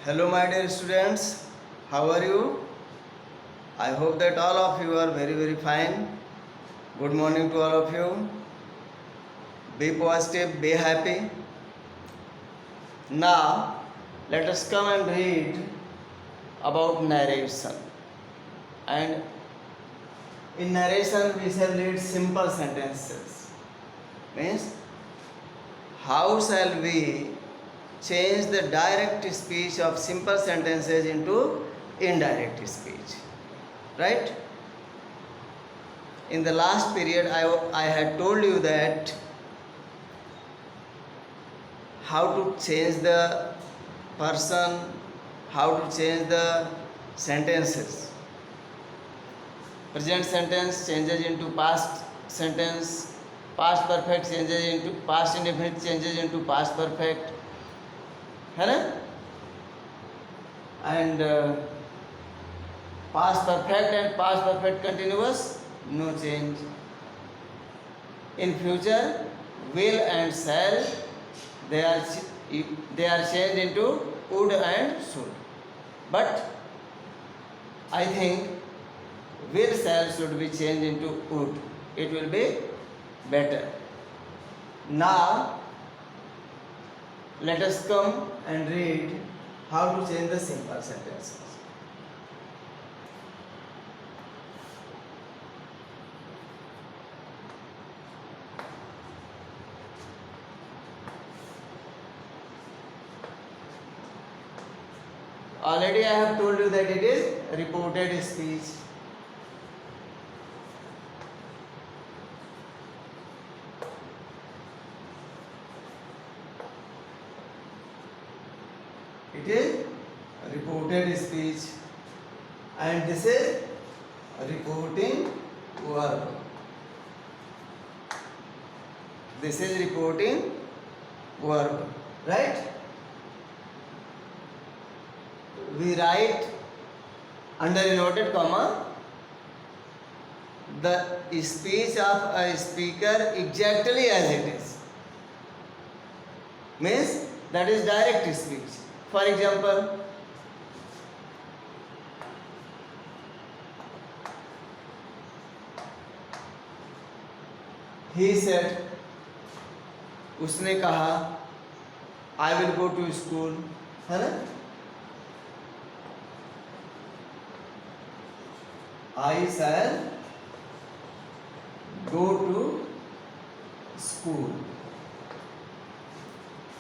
Hello, my dear students. How are you? I hope that all of you are very fine. Good morning to all of you. Be positive, be happy. Now, let us come and read about narration. And in narration, we shall read simple sentences. Means, how shall we change the direct speech of simple sentences into indirect speech? Right? In the last period, I had told you that how to change the person, how to change the sentences. Present sentence changes into past sentence, past perfect changes into past indefinite, changes into past perfect, है ना? And past perfect and past perfect continuous, no change. In future, will and shall, they are changed into would and should. But I think will shall should be changed into would. It will be better. Now let us come and read how to change the simple sentences. Already I have told you that it is reported speech. It is reported speech, and this is reporting verb. This is reporting verb, right? We write under inverted comma the speech of a speaker exactly as it is. Means that is direct speech. For example, he said, उसने कहा, I will go to school, है ना? I shall go to school.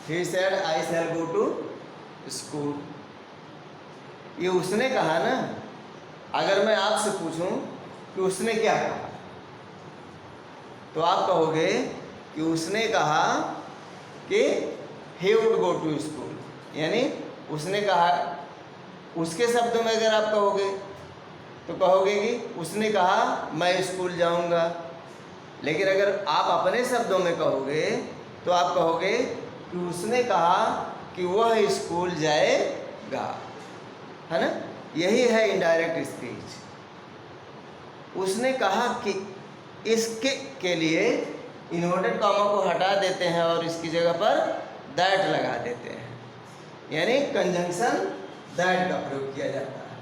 He said, I shall go to school. ये उसने कहा ना. अगर मैं आपसे पूछूं कि उसने क्या कहा, तो आप कहोगे कि उसने कहा कि he would go to school. यानी उसने कहा, उसके शब्दों में अगर आप कहोगे तो कहोगे कि उसने कहा मैं स्कूल जाऊंगा. लेकिन अगर आप अपने शब्दों में कहोगे तो आप कहोगे कि उसने कहा कि वह स्कूल जाएगा, है ना? यही है इनडायरेक्ट स्पीच. उसने कहा कि इसके के लिए इन्वर्टेड कॉमा को हटा देते हैं और इसकी जगह पर दैट लगा देते हैं. यानी कंजंक्शन दैट का प्रयोग किया जाता है.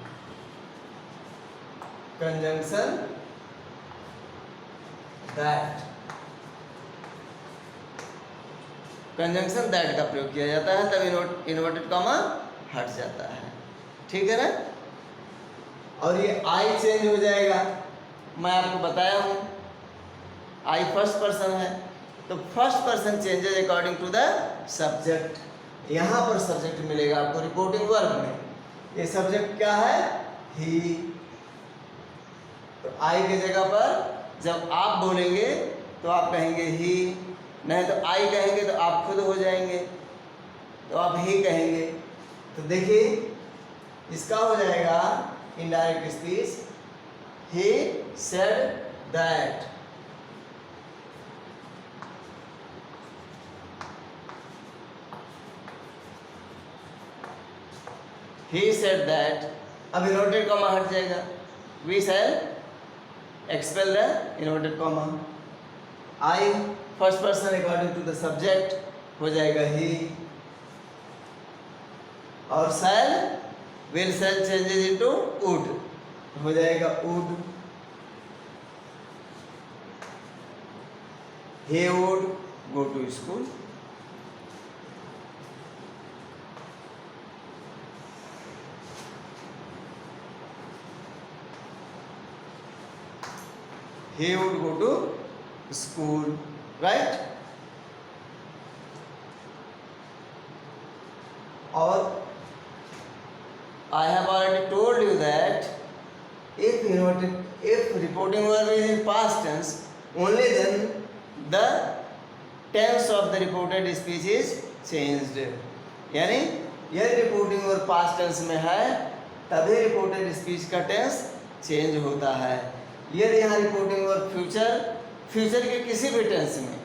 कंजंक्शन दैट, कंजंक्शन दैट का प्रयोग किया जाता है, तब इन्वर्टेड कॉमा हट जाता है. ठीक है ना? और ये आई चेंज हो जाएगा. मैं आपको बताया हूं आई फर्स्ट पर्सन है, तो first person changes according to the subject. यहां पर सब्जेक्ट मिलेगा आपको रिपोर्टिंग वर्ब में. ये सब्जेक्ट क्या है? ही. तो आई की जगह पर जब आप बोलेंगे तो आप कहेंगे ही, नहीं तो आई कहेंगे तो आप खुद हो जाएंगे, तो आप ही कहेंगे. तो देखिए इसका हो जाएगा indirect speech. He said that. He said that. अब इन्वर्टेड कॉमा हट जाएगा. We shall expel the inverted comma. I first person according to the subject हो जाएगा he. और शैल will shell changes into would, हो जाएगा would. he would go to school। he would go to school, right? और I have already told you that if reporting verb is in past tense, only then the tense of the reported speech is changed। यानी यदि reporting verb past tense में है तभी reported speech का tense change होता है। यदि यहाँ रिपोर्टिंग वर्ब फ्यूचर के किसी भी टेंस में,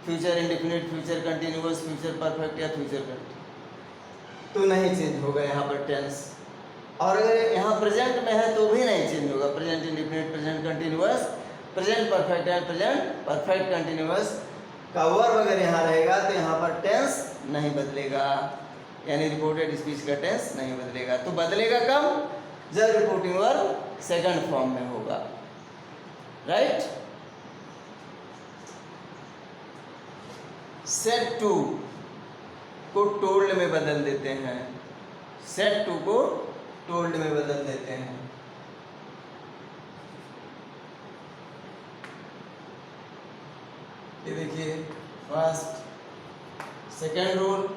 future indefinite, future continuous, future perfect या फ्यूचर कंटिन्यूअस, तो नहीं चेंज होगा यहाँ पर टेंस। और अगर यहाँ प्रेजेंट में है तो भी नहीं चेंज होगा। Present indefinite, present continuous, present perfect and present perfect continuous का वर्ब अगर यहाँ रहेगा तो यहाँ पर टेंस नहीं बदलेगा, यानी रिपोर्टेड स्पीच का टेंस नहीं बदलेगा। तो बदलेगा कब? जब रिपोर्टिंग वर्ब सेकंड फॉर्म में होगा, राइट? सेड टू को टोल्ड में बदल देते हैं, सेड टू को टोल्ड में बदल देते हैं। ये देखिए first second rule,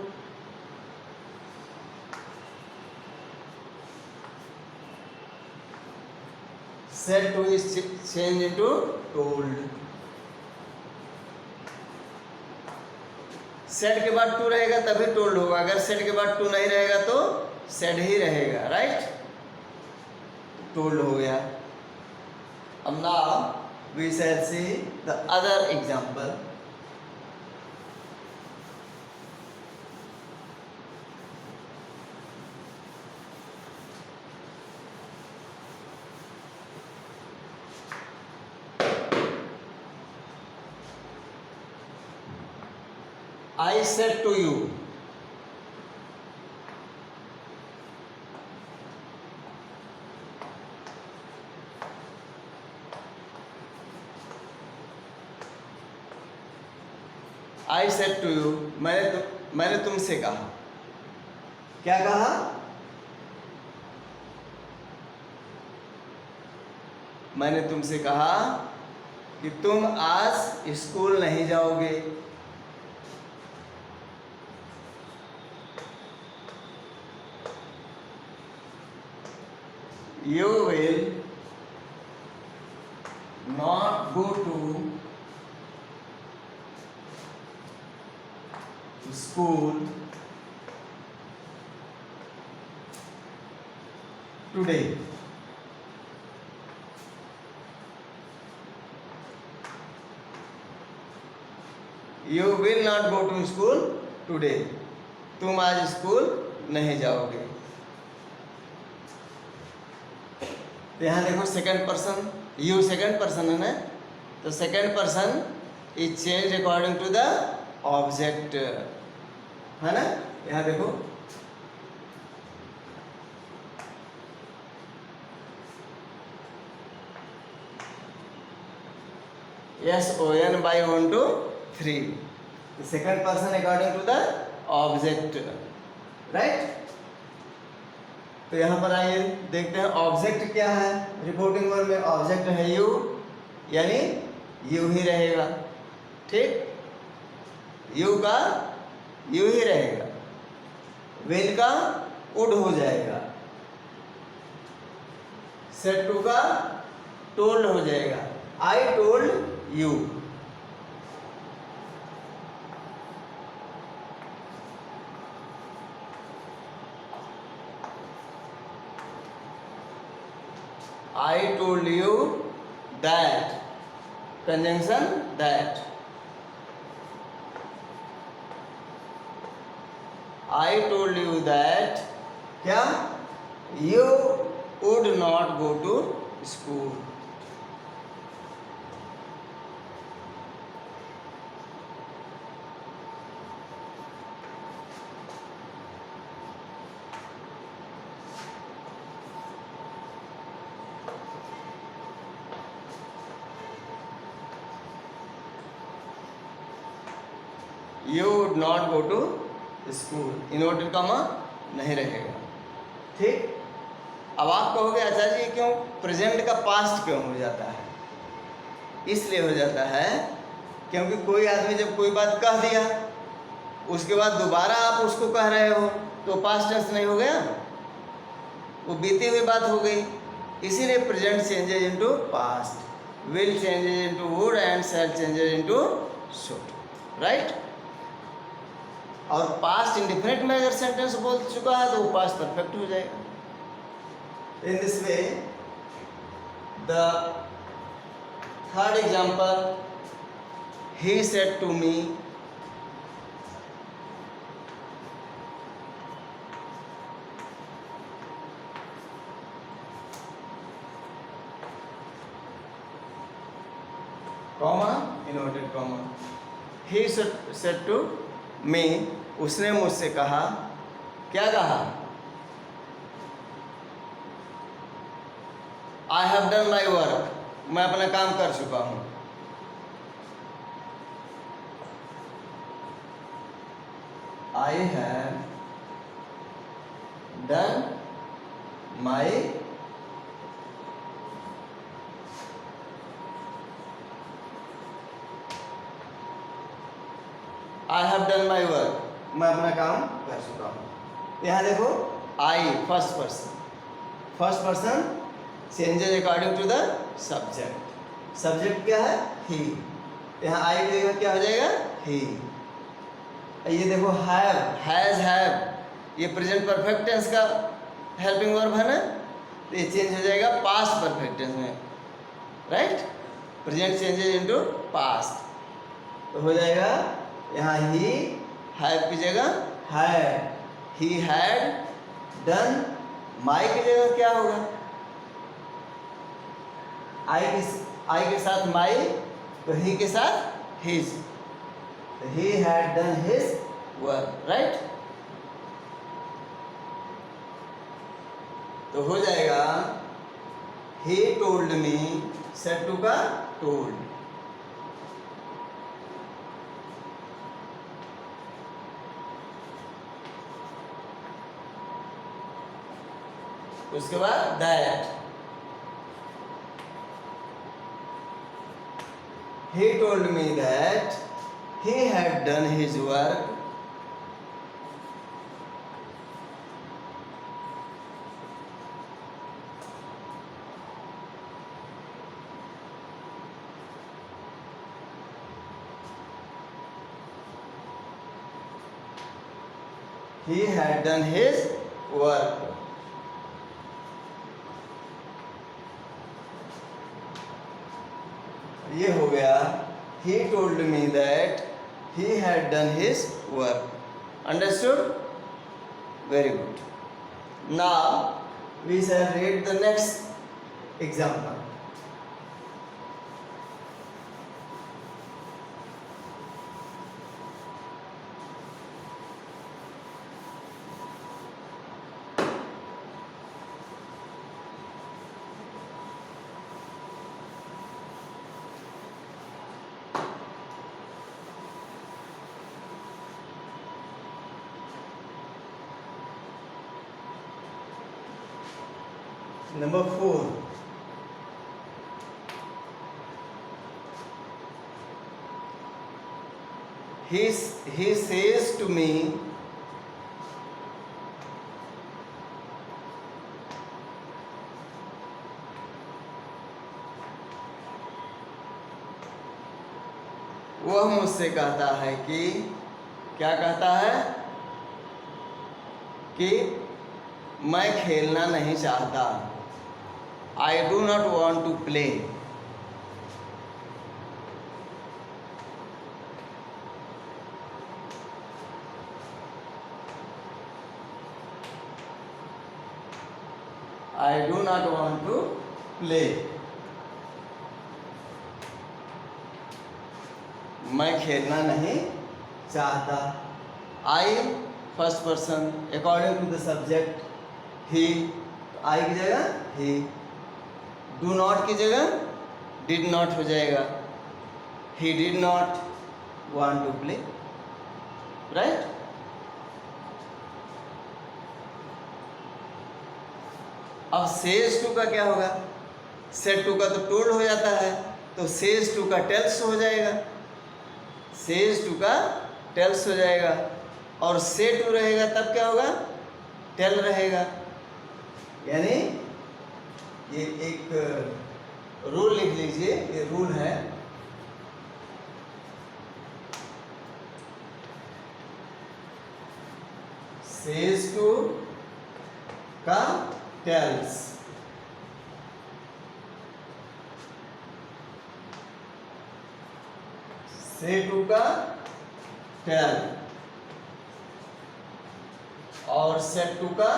said to is changed into told। Said के बाद टू रहेगा तभी टोल्ड होगा, अगर सेड के बाद टू नहीं रहेगा तो सेड ही रहेगा, राइट? टोल्ड हो गया। अब now we shall see the other example. I said to you, I said to you, मैंने तुमसे कहा। क्या कहा? मैंने तुमसे कहा कि तुम आज स्कूल नहीं जाओगे। You will not go to school today। You will not go to school today। तुम आज स्कूल नहीं जाओगे। तो यहाँ देखो second person, you second person है ना, तो second person is change according to the object, है ना? यहाँ देखो SON/1 to 3, second person according to the object, right? तो यहाँ पर आइए देखते हैं ऑब्जेक्ट क्या है। रिपोर्टिंग वर्ब में ऑब्जेक्ट है यू, यानी यू ही रहेगा, ठीक? यू का यू ही रहेगा। विल का वुड हो जाएगा। सेड टू का टोल्ड हो जाएगा। I told you. I told you that, conjunction that। I told you that क्या? You would not go to school। You would not go to school, inverted comma नहीं रहेगा। ठीक। अब आप कहोगे आचार्य जी क्यों प्रेजेंट का पास्ट क्यों हो जाता है? इसलिए हो जाता है क्योंकि कोई आदमी जब कोई बात कह दिया उसके बाद दोबारा आप उसको कह रहे हो तो पास्ट टेंस नहीं हो गया, वो बीती हुई बात हो गई। इसीलिए present changes into past, will changes into would and shall changes into should, right. और पास्ट इंडिफिनिट में अगर सेंटेंस बोल चुका है तो वो पास्ट परफेक्ट हो जाएगा। In this way the third example, he said to me, comma, inverted comma, he said to me, उसने मुझसे कहा, क्या कहा? I have done my work, मैं अपना काम कर चुका हूँ। I have done my work, मैं अपना काम कर चुका हूँ। यहाँ देखो I first person changes according to the subject. Subject क्या है? ही। यहाँ I की जगह क्या हो जाएगा? ही। ये देखो हैव, हैज, हैव, ये प्रेजेंट परफेक्ट टेंस का हेल्पिंग वर्ब है ना, तो ये चेंज हो जाएगा पास्ट परफेक्ट टेंस में, right. Present changes into past, तो हो जाएगा यहाँ ही हैव की जगह हैड, ही हैड डन। माई की जगह क्या होगा? आई के साथ माई, तो ही के साथ his, he had done his work, right? तो हो जाएगा he told me, said to का told, उसके बाद that, he told me that he had done his work he had done his work। ये हो गया he told me that he had done his work। Understood? Very good. Now we shall read the next example. Number 4, he says to me, वह मुझसे कहता है कि, क्या कहता है? कि मैं खेलना नहीं चाहता। I do not want to play। I do not want to play, मैं खेलना नहीं चाहता। I first person according to the subject he, I की जगह ही, डू नॉट की जगह डिड नॉट हो जाएगा। He did not want to play, right. अब सेज टू का क्या होगा? सेड टू का तो टोल्ड हो जाता है, तो सेज टू का टेल्स हो जाएगा, सेज टू का टेल्स हो जाएगा। और से टू रहेगा तब क्या होगा? टेल रहेगा। यानी ये एक रूल लिख लीजिए, ये रूल है, सेज टू का टेल्स, से टू का टेल और सेट टू का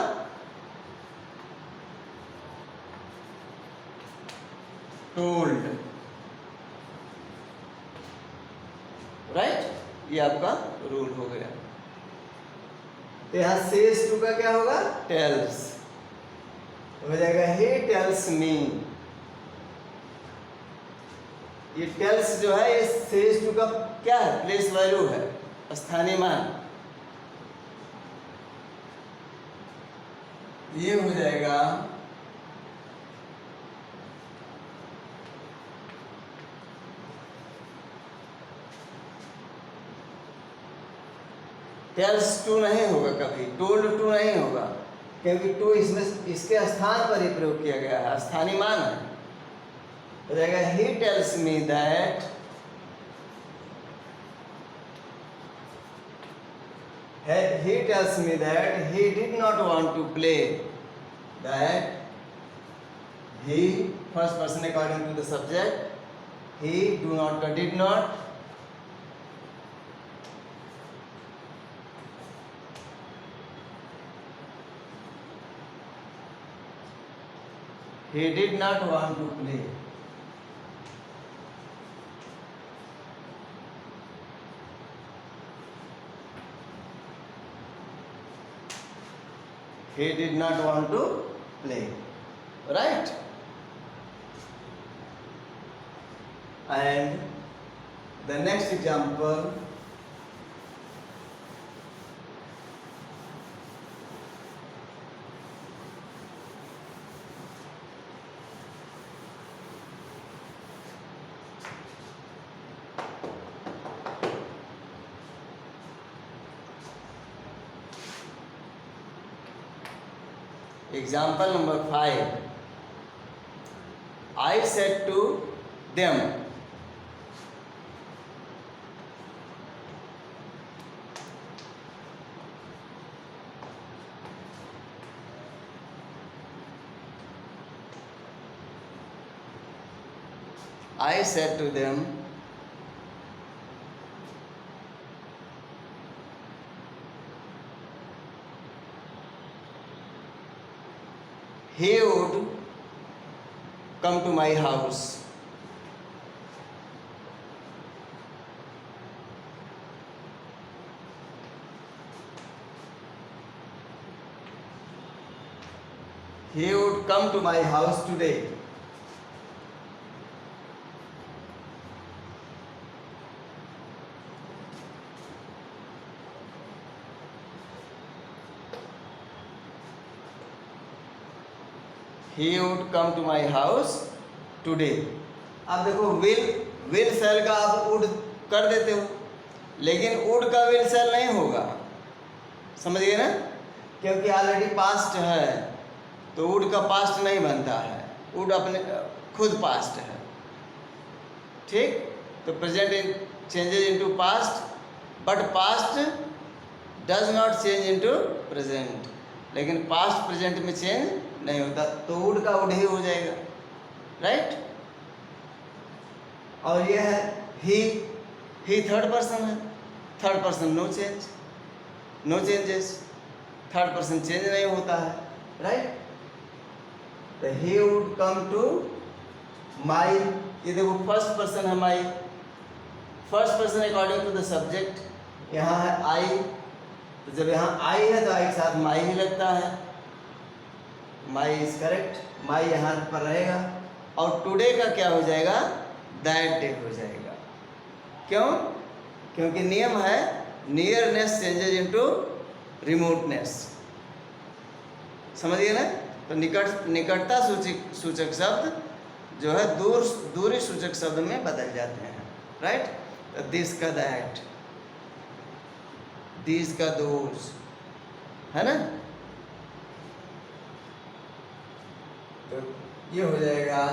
टोल्ड, राइट। ये आपका रूल हो गया। तो यहां सेज टू का क्या होगा? टेल्स हो जाएगा, ही टेल्स मी। ये टेल्स जो है ये सेज टू का क्या है? प्लेस वैल्यू है, स्थानीय मान। ये हो जाएगा टेल्स टू नहीं होगा कभी, टोल्ड टू नहीं होगा, क्योंकि टू इसमें इसके स्थान पर ही प्रयोग किया गया है, स्थानीय मान है। हो जाएगा he tells me that he tells me that he did not want to play, that he, first person according to the subject, he do not did not he did not want to play. He did not want to play, right? And the next example, example number 5. I said to them, I said to them, he would come to my house. He would come to my house today. He would come to my house today. अब देखो will shall का आप would कर देते हो, लेकिन would का will shall नहीं होगा, समझ गए ना? क्योंकि ऑलरेडी पास्ट है, तो would का पास्ट नहीं बनता है, would अपने खुद पास्ट है, ठीक। तो present changes into past, but past does not change into present, लेकिन पास्ट प्रेजेंट में चेंज नहीं होता, तो वुड का वुड ही हो जाएगा, राइट। और यह है ही थर्ड पर्सन है, third person no change, no changes, third person change नहीं होता है, राइट। तो he would come to my, ये देखो फर्स्ट पर्सन है my, first person according to the subject, यहाँ है आई, तो जब यहाँ आई है तो आई के साथ माई ही लगता है, माई इज करेक्ट, माई यहाँ पर रहेगा। और टुडे का क्या हो जाएगा? दैट डे हो जाएगा। क्यों? क्योंकि नियम है नियरनेस चेंजेज इनटू रिमोटनेस। समझिए ना? तो निकटता सूचक शब्द जो है दूरी सूचक शब्द में बदल जाते हैं, राइट? दिस का दैट, दिस का दोज, है ना? तो ये हो जाएगा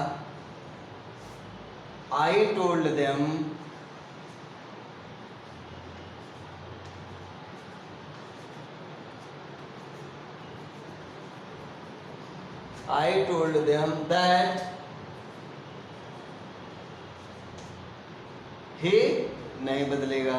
I told them, I told them that he नहीं बदलेगा,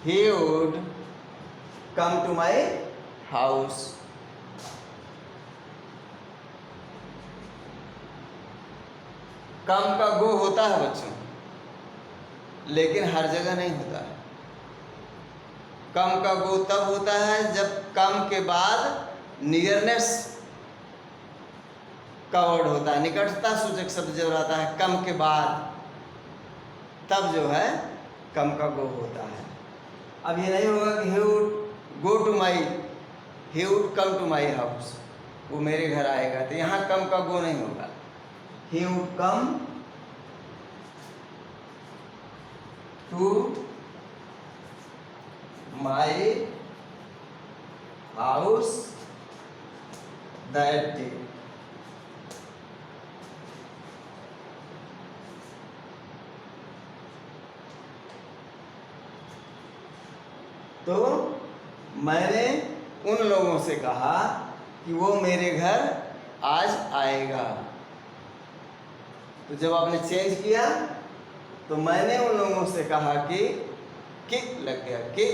he would come to my house। कम का गो होता है बच्चों, लेकिन हर जगह नहीं होता है। कम का गो तब होता है जब कम के बाद नियरनेस का वर्ड होता है, निकटता सूचक शब्द जब आता है कम के बाद, तब जो है कम का गो होता है। अब ये नहीं होगा कि he would go to my, he would come to my house, वो मेरे घर आएगा, तो यहाँ कम का गो नहीं होगा। he would come to my house that day। तो मैंने उन लोगों से कहा कि वो मेरे घर आज आएगा। तो जब आपने चेंज किया तो मैंने उन लोगों से कहा कि लग गया कि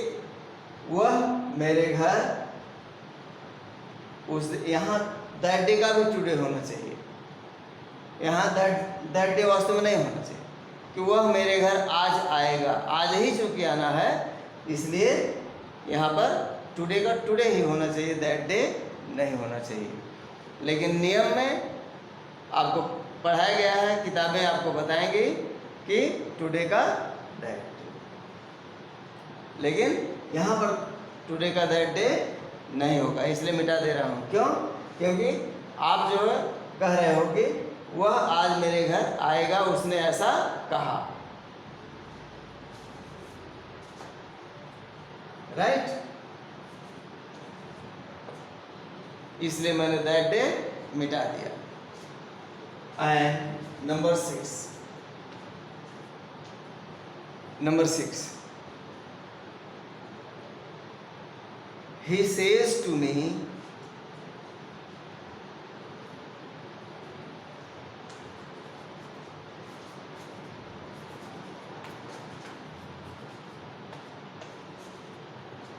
वह मेरे घर, उस यहाँ दैट डे का भी टुडे होना चाहिए, यहाँ दैट डे वास्तव में नहीं होना चाहिए, कि वह मेरे घर आज आएगा। आज ही चूंकि आना है इसलिए यहाँ पर टुडे का टुडे ही होना चाहिए, दैट डे नहीं होना चाहिए। लेकिन नियम में आपको पढ़ाया गया है, किताबें आपको बताएंगी कि टुडे का दैट डे, लेकिन यहाँ पर टुडे का दैट डे नहीं होगा, इसलिए मिटा दे रहा हूँ। क्यों? क्योंकि आप जो है कह रहे हो कि वह आज मेरे घर आएगा, उसने ऐसा कहा, राइट? इसलिए मैंने दैट डे मिटा दिया। And number six, he says to me,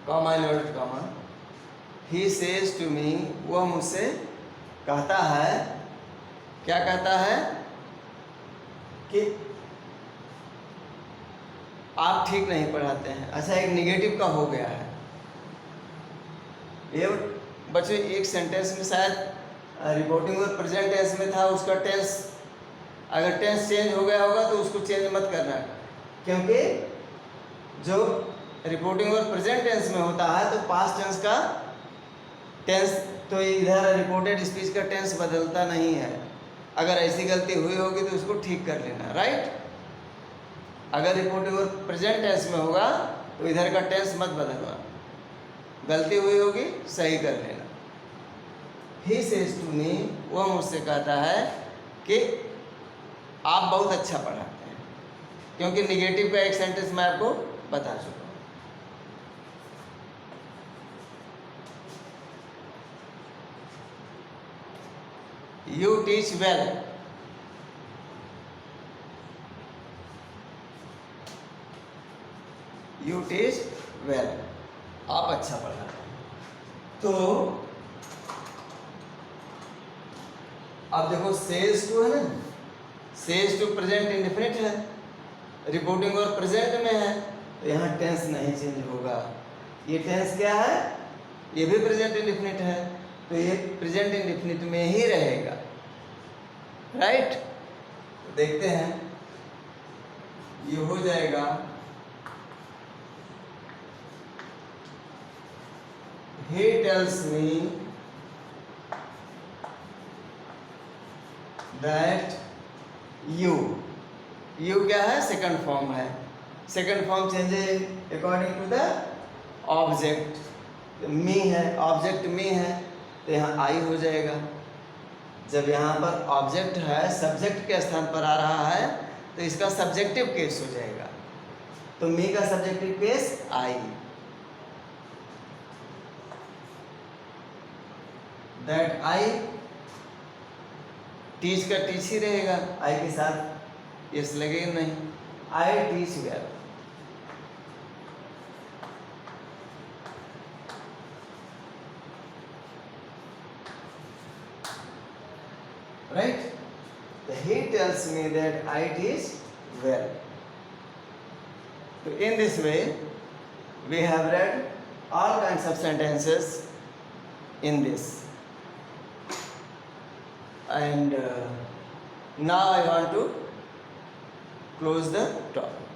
comma inverted comma, he says to me, वह मुझसे कहता है, क्या कहता है? कि आप ठीक नहीं पढ़ाते हैं। अच्छा, एक निगेटिव का हो गया है। ये बच्चों एक सेंटेंस में शायद रिपोर्टिंग और प्रेजेंट टेंस में था, उसका टेंस अगर टेंस चेंज हो गया होगा तो उसको चेंज मत करना, क्योंकि जो रिपोर्टिंग और प्रेजेंट टेंस में होता है तो पास्ट टेंस का टेंस, तो इधर रिपोर्टेड स्पीच का टेंस बदलता नहीं है। अगर ऐसी गलती हुई होगी तो उसको ठीक कर लेना, राइट? अगर रिपोर्टिंग और प्रेजेंट टेंस में होगा तो इधर का टेंस मत बदलना, गलती हुई होगी सही कर लेना। ही सेज टू मी, वह मुझसे कहता है कि आप बहुत अच्छा पढ़ाते हैं, क्योंकि निगेटिव का एक सेंटेंस मैं आपको बता चुका हूँ। You teach well, you teach well, आप अच्छा पढ़ाते हैं। तो अब देखो सेज टू है ना, सेज टू प्रेजेंट इंडेफिनिट है, रिपोर्टिंग और प्रेजेंट में है, तो यहाँ टेंस नहीं चेंज होगा। ये टेंस क्या है? ये भी प्रेजेंट इंडेफिनिट है, तो ये प्रेजेंट इंडेफिनिट में ही रहेगा। राइट। देखते हैं, ये हो जाएगा he tells me that you क्या है, सेकंड फॉर्म है, second form changes according to the object. Me है, ऑब्जेक्ट मी है, तो यहाँ आई हो जाएगा। जब यहाँ पर ऑब्जेक्ट है सब्जेक्ट के स्थान पर आ रहा है तो इसका सब्जेक्टिव केस हो जाएगा, तो मी का subjective case I. That I, teach का टीच ही रहेगा, आई के साथ यस लगेगा नहीं। I teach well. Right? He tells me that I teach well. So in this way, we have read all kinds of sentences in this. And now I want to close the talk.